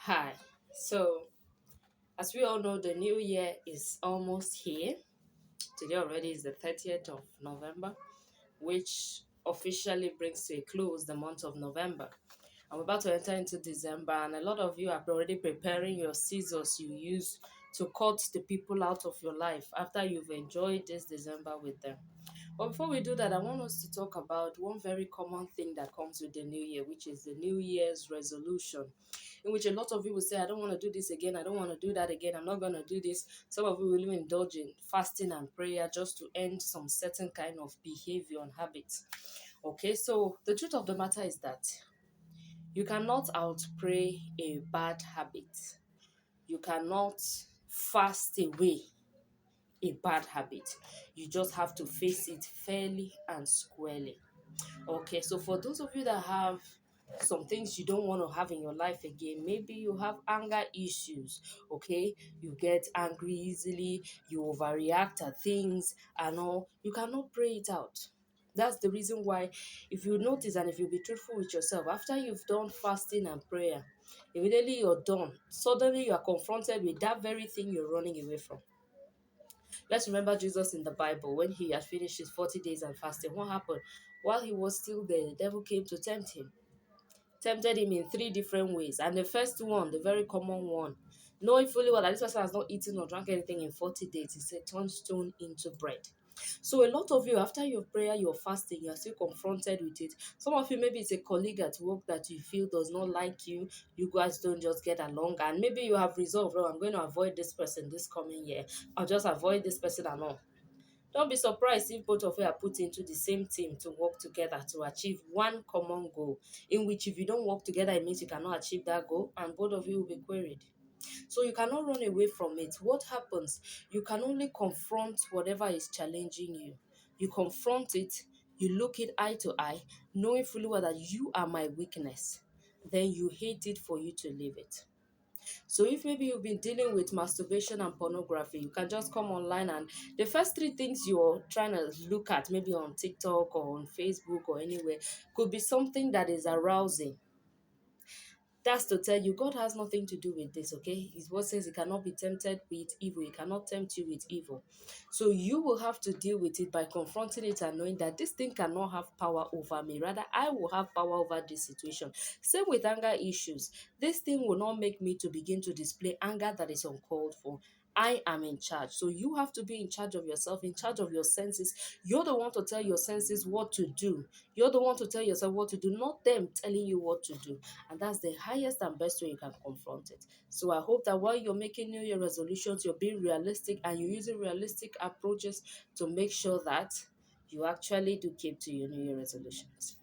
Hi. So, as we all know, the new year is almost here. Today already is the 30th of November, which officially brings to a close the month of November. I'm about to enter into December, and a lot of you are already preparing your scissors you use to cut the people out of your life after you've enjoyed this December with them. But before we do that, I want us to talk about one very common thing that comes with the new year, which is the New Year's resolution, in which a lot of people say, I don't want to do this again, I don't want to do that again, I'm not going to do this. Some of you will even indulge in fasting and prayer just to end some certain kind of behavior and habits. Okay, so the truth of the matter is that you cannot outpray a bad habit. You cannot fast away a bad habit. You just have to face it fairly and squarely. Okay, so for those of you that have some things you don't want to have in your life again, maybe you have anger issues, okay? You get angry easily, you overreact at things and all, you cannot pray it out. That's the reason why, if you notice and if you be truthful with yourself, after you've done fasting and prayer, immediately you're done. Suddenly you are confronted with that very thing you're running away from. Let's remember Jesus in the Bible when he had finished his 40 days and fasting. What happened? While he was still there, the devil came to tempt him. Tempted him in three different ways. And the first one, the very common one, knowing fully well that this person has not eaten or drank anything in 40 days, he said, turn stone into bread. So a lot of you, after your prayer, your fasting, you're still confronted with it. Some of you, maybe it's a colleague at work that you feel does not like you. You guys don't just get along. And maybe you have resolved, oh, I'm going to avoid this person this coming year. I'll just avoid this person and all. Don't be surprised if both of you are put into the same team to work together to achieve one common goal, in which if you don't work together, it means you cannot achieve that goal and both of you will be queried. So you cannot run away from it. What happens? You can only confront whatever is challenging you. You confront it, you look it eye to eye, knowing fully well that you are my weakness. Then you hate it for you to leave it. So if maybe you've been dealing with masturbation and pornography, you can just come online and the first three things you're trying to look at, maybe on TikTok or on Facebook or anywhere, could be something that is arousing. That's to tell you God has nothing to do with this, okay? His word says he cannot be tempted with evil. He cannot tempt you with evil. So you will have to deal with it by confronting it and knowing that this thing cannot have power over me. Rather, I will have power over this situation. Same with anger issues. This thing will not make me to begin to display anger that is uncalled for. I am in charge. So you have to be in charge of yourself, in charge of your senses. You're the one to tell your senses what to do. You're the one to tell yourself what to do, not them telling you what to do. And that's the highest and best way you can confront it. So I hope that while you're making New Year resolutions, you're being realistic and you're using realistic approaches to make sure that you actually do keep to your New Year resolutions.